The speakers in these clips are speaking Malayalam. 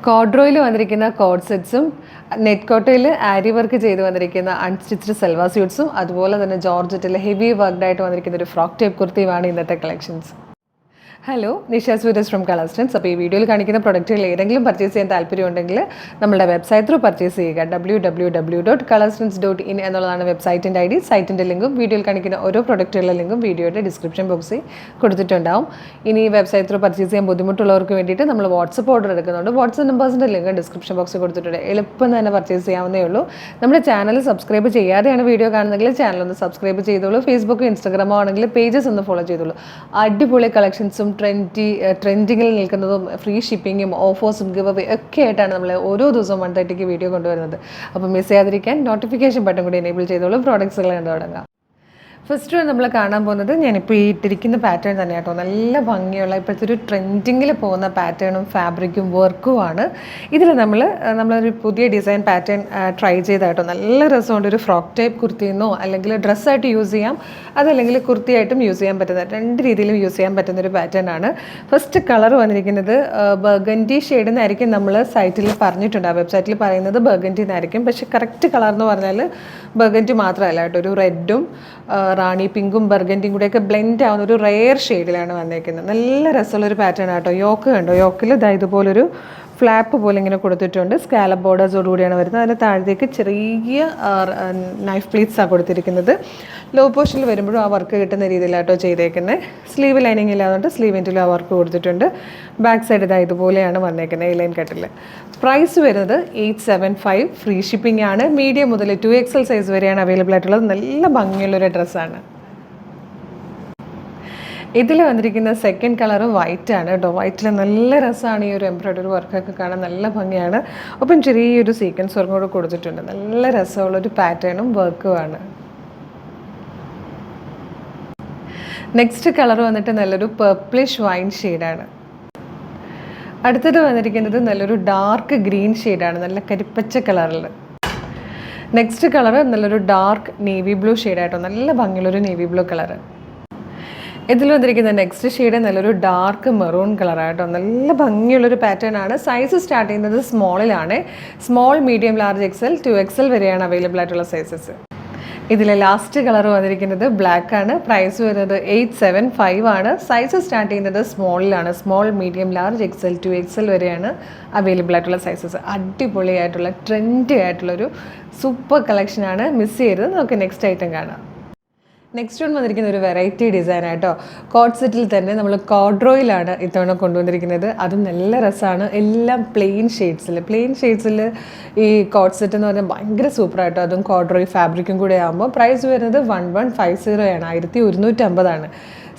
കോഡ്രോയിൽ വന്നിരിക്കുന്ന കോഡ് സെറ്റ്സും നെറ്റ് കോട്ടയിൽ ആരി വർക്ക് ചെയ്ത് വന്നിരിക്കുന്ന അൺസ്റ്റിച്ച്ഡ് സൽവാർ സ്യൂട്ട്സും അതുപോലെ തന്നെ ജോർജറ്റിൽ ഹെവി വർക്ക്ഡ് ആയിട്ട് വന്നിരിക്കുന്ന ഒരു ഫ്രോക്ക് ടൈപ്പ് കുർത്തിയുമാണ് ഇന്നത്തെ collections. Hello, Nisha Sooraj from കളർസ്റ്റൻസ്. അപ്പോൾ ഈ വീഡിയോയിൽ കാണിക്കുന്ന പ്രൊഡക്റ്റുകൾ ഏതെങ്കിലും പർച്ചേസ് ചെയ്യാൻ താല്പര്യമുണ്ടെങ്കിൽ നമ്മുടെ വെബ്സൈറ്റ് ത്രൂ പർച്ചേസ് ചെയ്യുക. www.colorstance.in എന്നുള്ളതാണ് വെബ്സൈറ്റിൻ്റെ ID. സൈറ്റിൻ്റെ ലിങ്കും വീഡിയോയിൽ കാണിക്കുന്ന ഓരോ പ്രൊഡക്റ്റുകളുടെ ലിങ്കും വീഡിയോയുടെ ഡിസ്ക്രിപ്ഷൻ ബോക്സിൽ കൊടുത്തിട്ടുണ്ടാവും. ഇനി ഈ വെബ്സൈറ്റ് ത്രൂ പർച്ചേസ് ചെയ്യാൻ ബുദ്ധിമുട്ടുള്ളവർക്ക് വേണ്ടിയിട്ട് നമ്മൾ വാട്സപ്പ് ഓർഡർ എടുക്കുന്നുണ്ട്. വാട്സപ്പ് നമ്പേഴ്സിൻ്റെ ലിങ്ക് ഡിസ്ക്രിപ്ഷൻ ബോക്സിൽ കൊടുത്തിട്ടുണ്ട്. എളുപ്പം തന്നെ പർച്ചേസ് ചെയ്യാവുന്നേ ഉള്ളൂ. നമ്മുടെ ചാനൽ സബ്സ്ക്രൈബ് ചെയ്യാതെയാണ് വീഡിയോ കാണുന്നതെങ്കിൽ ചാനൽ ഒന്ന് സബ്സ്ക്രൈബ് ചെയ്തോളൂ. ഫേസ്ബുക്ക് ഇൻസ്റ്റാഗ്രാമോ ആണെങ്കിൽ പേജസ് ഒന്ന് ഫോളോ ചെയ്തോളൂ. അടിപൊളി കളക്ഷൻസും ട്രെൻഡിങ്ങിൽ നിൽക്കുന്നതും ഫ്രീ ഷിപ്പിങ്ങും ഓഫേഴ്സും ഗിവ് അവേ ഒക്കെ ആയിട്ടാണ് നമ്മൾ ഓരോ ദിവസവും 1:30 വീഡിയോ കൊണ്ടുവരുന്നത്. അപ്പോൾ മിസ് ചെയ്യാതിരിക്കാൻ നോട്ടിഫിക്കേഷൻ ബട്ടൺ കൂടി എനേബിൾ ചെയ്തോളൂ. പ്രോഡക്ട്സുകൾ കണ്ടു തുടങ്ങാം. ഫസ്റ്റ് നമ്മൾ കാണാൻ പോകുന്നത് ഞാനിപ്പോൾ ഈ ഇട്ടിരിക്കുന്ന പാറ്റേൺ തന്നെ കേട്ടോ. നല്ല ഭംഗിയുള്ള ഇപ്പോഴത്തെ ഒരു ട്രെൻഡിങ്ങിൽ പോകുന്ന പാറ്റേണും ഫാബ്രിക്കും വർക്കുമാണ്. ഇതിൽ നമ്മളൊരു പുതിയ ഡിസൈൻ പാറ്റേൺ ട്രൈ ചെയ്താട്ടോ. നല്ല രസമുണ്ട്. ഒരു ഫ്രോക്ക് ടൈപ്പ് കുർത്തിയെന്നോ അല്ലെങ്കിൽ ഡ്രസ്സായിട്ട് യൂസ് ചെയ്യാം, അതല്ലെങ്കിൽ കുർത്തിയായിട്ടും യൂസ് ചെയ്യാൻ പറ്റുന്ന, രണ്ട് രീതിയിലും യൂസ് ചെയ്യാൻ പറ്റുന്ന ഒരു പാറ്റേൺ ആണ്. ഫസ്റ്റ് കളർ വന്നിരിക്കുന്നത് ബർഗൻഡി ഷെയ്ഡ് എന്നായിരിക്കും നമ്മൾ സൈറ്റിൽ പറഞ്ഞിട്ടുണ്ട്. ആ വെബ്സൈറ്റിൽ പറയുന്നത് ബർഗൻഡി എന്നായിരിക്കും. പക്ഷേ കറക്റ്റ് കളർ എന്ന് പറഞ്ഞാൽ ബർഗൻഡി മാത്രമല്ല കേട്ടോ. ഒരു റെഡും റാണി പിങ്കും ബർഗൻഡിയും കൂടെയൊക്കെ ബ്ലെൻഡ് ആവുന്ന ഒരു റെയർ ഷെയ്ഡിലാണ് വന്നേക്കുന്നത്. നല്ല രസമുള്ളൊരു പാറ്റേൺ ആട്ടോ. യോക്ക് കണ്ടോ? യോക്കിൽ ഇതുപോലൊരു ഫ്ലാപ്പ് പോലെ ഇങ്ങനെ കൊടുത്തിട്ടുണ്ട്. സ്കാലപ്പ് ബോർഡേഴ്സോട് കൂടിയാണ് വരുന്നത്. അതിന് താഴത്തേക്ക് ചെറിയ നൈഫ് പ്ലീറ്റ്സാണ് കൊടുത്തിരിക്കുന്നത്. ലോ പോർഷനിൽ വരുമ്പോഴും ആ വർക്ക് കിട്ടുന്ന രീതിയിലാട്ടോ ചെയ്തേക്കുന്നത്. സ്ലീവ് ലൈനിങ് ഇല്ലാതുകൊണ്ട് സ്ലീവിൻ്റിലും ആ വർക്ക് കൊടുത്തിട്ടുണ്ട്. ബാക്ക് സൈഡ് ഇതുപോലെയാണ് വന്നേക്കുന്നത് ഈ ലൈൻ കട്ടിൽ. പ്രൈസ് വരുന്നത് 875. ഫ്രീ ഷിപ്പിംഗ് ആണ്. മീഡിയം മുതൽ 2XL സൈസ് വരെയാണ് അവൈലബിൾ ആയിട്ടുള്ളത്. നല്ല ഭംഗിയുള്ളൊരു ഡ്രസ്സാണ്. ഇതിൽ വന്നിരിക്കുന്ന സെക്കൻഡ് കളർ വൈറ്റ് ആണ് കേട്ടോ. വൈറ്റിൽ നല്ല രസമാണ്. ഈ ഒരു എംബ്രോയ്ഡറി വർക്കൊക്കെ കാണാൻ നല്ല ഭംഗിയാണ്. ഒപ്പം ചെറിയൊരു സീക്വൻസ് വർക്കും കൂടെ കൊടുത്തിട്ടുണ്ട്. നല്ല രസമുള്ളൊരു പാറ്റേണും വർക്കുമാണ്. നെക്സ്റ്റ് കളർ വന്നിട്ട് നല്ലൊരു പർപ്പിളിഷ് വൈൻ ഷെയ്ഡാണ്. അടുത്തത് വന്നിരിക്കുന്നത് നല്ലൊരു ഡാർക്ക് ഗ്രീൻ ഷെയ്ഡാണ്, നല്ല കരിപ്പച്ച കളറിൽ. നെക്സ്റ്റ് കളർ നല്ലൊരു ഡാർക്ക് നേവി ബ്ലൂ ഷെയ്ഡായിട്ടോ. നല്ല ഭംഗിയുള്ളൊരു നേവി ബ്ലൂ കളറ്. ഇതിൽ വന്നിരിക്കുന്ന നെക്സ്റ്റ് ഷെയ്ഡ് നല്ലൊരു ഡാർക്ക് മെറൂൺ കളറായിട്ടോ. നല്ല ഭംഗിയുള്ളൊരു പാറ്റേൺ ആണ്. സൈസ് സ്റ്റാർട്ട് ചെയ്യുന്നത് സ്മോളിലാണ്. Small, medium, large, XL, 2XL വരെയാണ് അവൈലബിൾ ആയിട്ടുള്ള സൈസസ്. ഇതിലെ ലാസ്റ്റ് കളർ വന്നിരിക്കുന്നത് ബ്ലാക്ക് ആണ്. പ്രൈസ് വരുന്നത് 875 ആണ്. സൈസ് സ്റ്റാർട്ട് ചെയ്യുന്നത് സ്മോളിലാണ്. Small, medium, large, XL, 2XL വരെയാണ് അവൈലബിൾ ആയിട്ടുള്ള സൈസസ്. അടിപൊളിയായിട്ടുള്ള ട്രെൻഡി ആയിട്ടുള്ളൊരു സൂപ്പർ കളക്ഷനാണ്. മിസ് ചെയ്യരുത്. നമുക്ക് നെക്സ്റ്റ് ഐറ്റം കാണാം. നെക്സ്റ്റ് വൺ വന്നിരിക്കുന്ന ഒരു വെറൈറ്റി ഡിസൈൻ ആയിട്ടോ. കോഡ് സെറ്റിൽ തന്നെ നമ്മൾ കോഡ്രോയിലാണ് ഇത്തവണ കൊണ്ടുവന്നിരിക്കുന്നത്. അതും നല്ല രസമാണ്. എല്ലാം പ്ലെയിൻ ഷെയ്ഡ്സിൽ ഈ കോഡ് സെറ്റ് എന്ന് പറഞ്ഞാൽ ഭയങ്കര സൂപ്പറായിട്ടോ. അതും കോഡ്രോയി ഫാബ്രിക്കും കൂടെ ആകുമ്പോൾ പ്രൈസ് വരുന്നത് 1150 ആണ്. 1150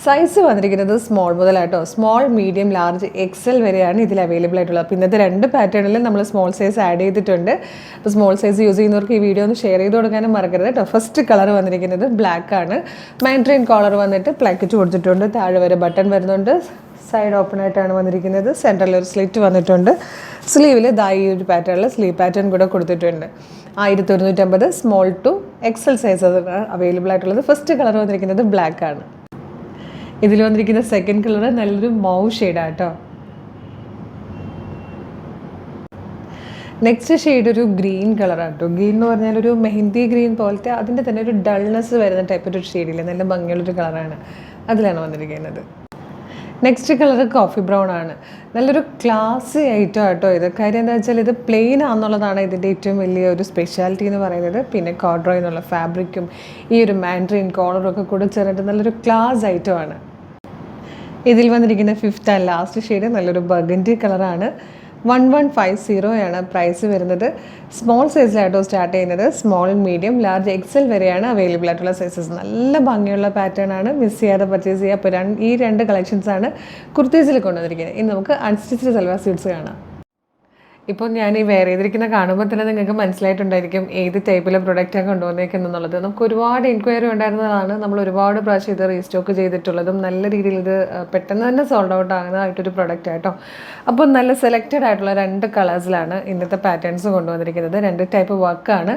സൈസ് വന്നിരിക്കുന്നത് സ്മോൾ മുതലായിട്ടോ. സ്മോൾ, മീഡിയം, ലാർജ്, XL വരെയാണ് ഇതിൽ അവൈലബിൾ ആയിട്ടുള്ളത്. അപ്പോൾ ഇന്നത്തെ രണ്ട് പാറ്റേണിലും നമ്മൾ സ്മോൾ സൈസ് ആഡ് ചെയ്തിട്ടുണ്ട്. അപ്പോൾ സ്മോൾ സൈസ് യൂസ് ചെയ്യുന്നവർക്ക് ഈ വീഡിയോ ഒന്ന് ഷെയർ ചെയ്ത് കൊടുക്കാനും മറക്കരുത് കേട്ടോ. ഫസ്റ്റ് കളർ വന്നിരിക്കുന്നത് ബ്ലാക്ക് ആണ്. മാൻഡ്രിൻ കോളർ വന്നിട്ട് പ്ലാക്കറ്റ് കൊടുത്തിട്ടുണ്ട്. താഴെ വരെ ബട്ടൺ വരുന്നുണ്ട്. സൈഡ് ഓപ്പൺ ആയിട്ടാണ് വന്നിരിക്കുന്നത്. സെൻറ്ററിൽ ഒരു സ്ലിറ്റ് വന്നിട്ടുണ്ട്. സ്ലീവിൽ ഈ ഒരു പാറ്റേണിൽ സ്ലീവ് പാറ്റേൺ കൂടെ കൊടുത്തിട്ടുണ്ട്. 1150 small to XL size available ആയിട്ടുള്ളത്. ഫസ്റ്റ് കളർ വന്നിരിക്കുന്നത് ബ്ലാക്ക് ആണ്. ഇതിൽ വന്നിരിക്കുന്ന സെക്കൻഡ് കളർ നല്ലൊരു മൗ ഷെയ്ഡാണ് കേട്ടോ. നെക്സ്റ്റ് ഷെയ്ഡ് ഒരു ഗ്രീൻ കളറാണ് കേട്ടോ. ഗ്രീൻ എന്ന് പറഞ്ഞാൽ ഒരു മെഹന്തി ഗ്രീൻ പോലത്തെ അതിൻ്റെ തന്നെ ഒരു ഡൾനെസ് വരുന്ന ടൈപ്പ് ഒരു ഷെയ്ഡില്ല. നല്ല ഭംഗിയുള്ളൊരു കളറാണ്. അതിലാണ് വന്നിരിക്കുന്നത്. നെക്സ്റ്റ് കളർ കോഫി ബ്രൗൺ ആണ്. നല്ലൊരു ക്ലാസ് ഐറ്റം ആട്ടോ ഇത്. കാര്യം എന്താ വെച്ചാൽ ഇത് പ്ലെയിൻ ആണെന്നുള്ളതാണ് ഇതിൻ്റെ ഏറ്റവും വലിയ ഒരു സ്പെഷ്യാലിറ്റി എന്ന് പറയുന്നത്. പിന്നെ കോഡ്രോയിൽ എന്നുള്ള ഫാബ്രിക്കും ഈ ഒരു മാൻഡ്രിൻ കോളറും ഒക്കെ കൂടെ ചേർന്നിട്ട് നല്ലൊരു ക്ലാസ് ഐറ്റമാണ്. ഇതിൽ വന്നിരിക്കുന്ന ഫിഫ്ത്ത് ആൻഡ് ലാസ്റ്റ് ഷെയ്ഡ് നല്ലൊരു ബർഗൻഡി കളറാണ്. 1150 ആണ് പ്രൈസ് വരുന്നത്. സ്മോൾ സൈസിലായിട്ടോ സ്റ്റാർട്ട് ചെയ്യുന്നത്. സ്മോൾ, മീഡിയം, ലാർജ്, XL വരെയാണ് അവൈലബിൾ ആയിട്ടുള്ള സൈസസ്. നല്ല ഭംഗിയുള്ള പാറ്റേൺ ആണ്. മിസ് ചെയ്യാതെ പർച്ചേസ് ചെയ്യുക. അപ്പോൾ ഈ രണ്ട് കളക്ഷൻസാണ് കുർത്തീസിൽ കൊണ്ടുവന്നിരിക്കുന്നത്. ഇനി നമുക്ക് അൺസ്റ്റിച്ച്ഡ് സൽവാർ സ്യൂട്ട്സ് കാണാം. ഇപ്പോൾ ഞാൻ ഈ വെയർ ചെയ്തിരിക്കുന്ന കാണുമ്പോൾ തന്നെ നിങ്ങൾക്ക് മനസ്സിലായിട്ടുണ്ടായിരിക്കും ഏത് ടൈപ്പിലെ പ്രൊഡക്റ്റാണ് കൊണ്ടുവന്നേക്കുന്നുള്ളത്. നമുക്ക് ഒരുപാട് എൻക്വയറി ഉണ്ടായിരുന്നതാണ്. നമ്മൾ ഒരുപാട് പ്രാവശ്യം ഇത് റീസ്റ്റോക്ക് ചെയ്തിട്ടുള്ളതും നല്ല രീതിയിൽ ഇത് പെട്ടെന്ന് തന്നെ സോൾഡ് ഔട്ട് ആകുന്നതായിട്ടൊരു പ്രൊഡക്റ്റ് ആയിട്ടോ. അപ്പോൾ നല്ല സെലക്റ്റഡ് ആയിട്ടുള്ള 2 കളേഴ്സിലാണ് ഇന്നത്തെ പാറ്റേൺസ് കൊണ്ടുവന്നിരിക്കുന്നത്. 2 ടൈപ്പ് വർക്കാണ്.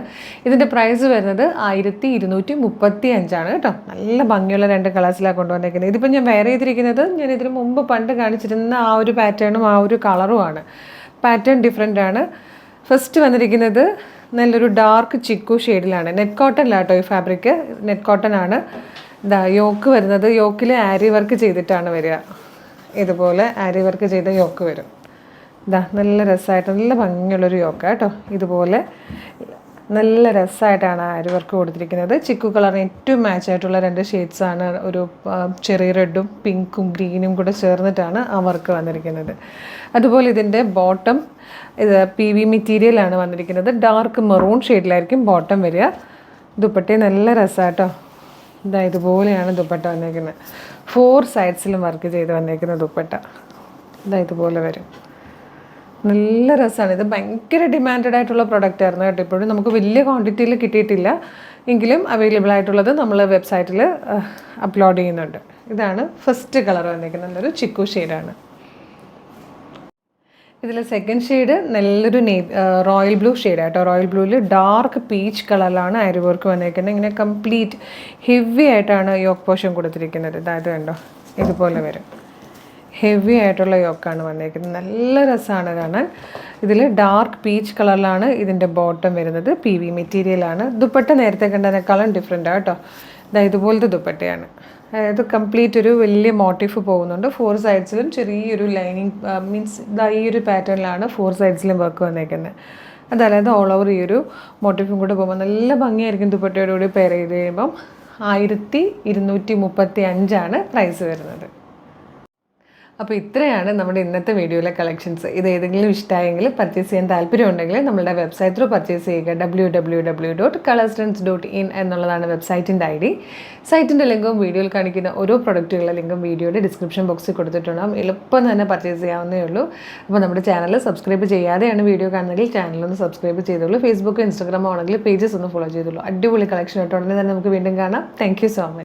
ഇതിൻ്റെ പ്രൈസ് വരുന്നത് 1235 ആണ് കേട്ടോ. നല്ല ഭംഗിയുള്ള 2 കളേഴ്സിലാണ് കൊണ്ടുവന്നിരിക്കുന്നത്. ഇതിപ്പോൾ ഞാൻ വെയർ ചെയ്തിരിക്കുന്നത് ഞാൻ ഇതിന് മുമ്പ് പണ്ട് കാണിച്ചിരുന്ന ആ ഒരു പാറ്റേണും ആ ഒരു കളറുമാണ്. പാറ്റേൺ ഡിഫറെൻ്റ് ആണ്. ഫസ്റ്റ് വന്നിരിക്കുന്നത് നല്ലൊരു ഡാർക്ക് ചിക്കു ഷെയ്ഡിലാണ്. നെറ്റ് കോട്ടണിലാട്ടോ ഈ ഫാബ്രിക്, നെറ്റ് കോട്ടൺ ആണ്. ഇതാ യോക്ക് വരുന്നത്, യോക്കിൽ ആരി വർക്ക് ചെയ്തിട്ടാണ് വരിക. ഇതുപോലെ ആരി വർക്ക് ചെയ്ത യോക്ക് വരും. ഇതാ നല്ല രസമായിട്ട് നല്ല ഭംഗിയുള്ളൊരു യോക്ക കേട്ടോ. ഇതുപോലെ നല്ല രസമായിട്ടാണ് ആരി വർക്ക് കൊടുത്തിരിക്കുന്നത്. ചിക്കു കളറിന് ഏറ്റവും മാച്ചായിട്ടുള്ള 2 ഷെയ്ഡ്സാണ്. ഒരു ചെറിയ റെഡും പിങ്കും ഗ്രീനും കൂടെ ചേർന്നിട്ടാണ് ആ വർക്ക് വന്നിരിക്കുന്നത്. അതുപോലെ ഇതിൻ്റെ ബോട്ടം ഇത് PV മെറ്റീരിയലാണ് വന്നിരിക്കുന്നത്. ഡാർക്ക് മെറൂൺ ഷെയ്ഡിലായിരിക്കും ബോട്ടം വരിക. ദുപ്പട്ട നല്ല രസമാട്ടോ. ഇതാ ഇതുപോലെയാണ് ദുപ്പട്ട വന്നിരിക്കുന്നത്. 4 സൈഡ്സിലും വർക്ക് ചെയ്ത് വന്നിരിക്കുന്ന ദുപ്പട്ട ഇതാ ഇതുപോലെ വരും. നല്ല രസമാണ്. ഇത് ഭയങ്കര ഡിമാൻഡഡ് ആയിട്ടുള്ള പ്രൊഡക്റ്റ് ആയിരുന്നു കേട്ടോ. ഇപ്പോഴും നമുക്ക് വലിയ ക്വാണ്ടിറ്റിയിൽ കിട്ടിയിട്ടില്ല എങ്കിലും അവൈലബിൾ ആയിട്ടുള്ളത് നമ്മൾ വെബ്സൈറ്റിൽ അപ്ലോഡ് ചെയ്യുന്നുണ്ട്. ഇതാണ് ഫസ്റ്റ് കളർ വന്നിരിക്കുന്നത്, നല്ലൊരു ചിക്കു ഷെയ്ഡാണ്. ഇതിൽ സെക്കൻഡ് ഷെയ്ഡ് നല്ലൊരു റോയൽ ബ്ലൂ ഷെയ്ഡ് ആട്ടോ. റോയൽ ബ്ലൂവിൽ ഡാർക്ക് പീച്ച് കളറിലാണ് ആരി വർക്ക് വന്നിരിക്കുന്നത്. ഇങ്ങനെ കംപ്ലീറ്റ് ഹെവി ആയിട്ടാണ് യോക്ക് പോർഷൻ കൊടുത്തിരിക്കുന്നത്. ഇതായത് കണ്ടോ ഇതുപോലെ വരും. ഹെവി ആയിട്ടുള്ള യോക്കാണ് വന്നിരിക്കുന്നത്. നല്ല രസമാണ് കാണാൻ. ഇതിൽ ഡാർക്ക് പീച്ച് കളറിലാണ് ഇതിൻ്റെ ബോട്ടം വരുന്നത്. PV മെറ്റീരിയലാണ്. ദുപ്പട്ട നേരത്തെ കണ്ടതിനേക്കാളും ഡിഫറെൻ്റ് ആട്ടോ. ഇതാ ഇതുപോലത്തെ ദുപ്പട്ടയാണ്. അതായത് കംപ്ലീറ്റ് ഒരു വലിയ മോട്ടീഫ് പോകുന്നുണ്ട്. 4 സൈഡ്സിലും ചെറിയൊരു ലൈനിങ് മീൻസ് ഇതാ ഈ ഒരു പാറ്റേണിലാണ് 4 സൈഡ്സിലും വർക്ക് വന്നേക്കുന്നത്. അതല്ലാതെ ഓൾ ഓവർ ഈ ഒരു മോട്ടീഫും കൂടെ പോകുമ്പോൾ നല്ല ഭംഗിയായിരിക്കും. ദുപ്പട്ടയോടുകൂടി പെയർ ചെയ്ത് കഴിയുമ്പം 1235 പ്രൈസ് വരുന്നത്. അപ്പോൾ ഇത്രയാണ് നമ്മുടെ ഇന്നത്തെ വീഡിയോയിലെ കളക്ഷൻസ്. ഇത് ഏതെങ്കിലും ഇഷ്ടമായെങ്കിൽ പർച്ചേസ് ചെയ്യാൻ താല്പര്യമുണ്ടെങ്കിൽ നമ്മളുടെ വെബ്സൈറ്റ് ത്രൂ പർച്ചേസ് ചെയ്യുക. www.colorstrends.in എന്നുള്ളതാണ് വെബ്സൈറ്റിൻ്റെ ID. സൈറ്റിൻ്റെ ലിങ്കും വീഡിയോയിൽ കാണിക്കുന്ന ഓരോ പ്രൊഡക്റ്റുകളുടെ ലിങ്കും വീഡിയോയുടെ ഡിസ്ക്രിപ്ഷൻ ബോക്സിൽ കൊടുത്തിട്ടുണ്ടാകും. എളുപ്പം തന്നെ പർച്ചേസ് ചെയ്യാവുന്നേ ഉള്ളൂ. അപ്പോൾ നമ്മുടെ ചാനൽ സബ്സ്ക്രൈബ് ചെയ്യാതെയാണ് വീഡിയോ കാണുന്നതെങ്കിൽ ചാനലൊന്ന് സബ്സ്ക്രൈബ് ചെയ്തോളൂ. ഫേസ്ബുക്ക് ഇൻസ്റ്റാഗ്രാമോ ആണെങ്കിൽ പേജസ് ഒന്ന് ഫോളോ ചെയ്തോളൂ. അടിപൊളി കളക്ഷൻ ആയിട്ട് ഉടനെ തന്നെ നമുക്ക് വീണ്ടും കാണാം. Thank you so much.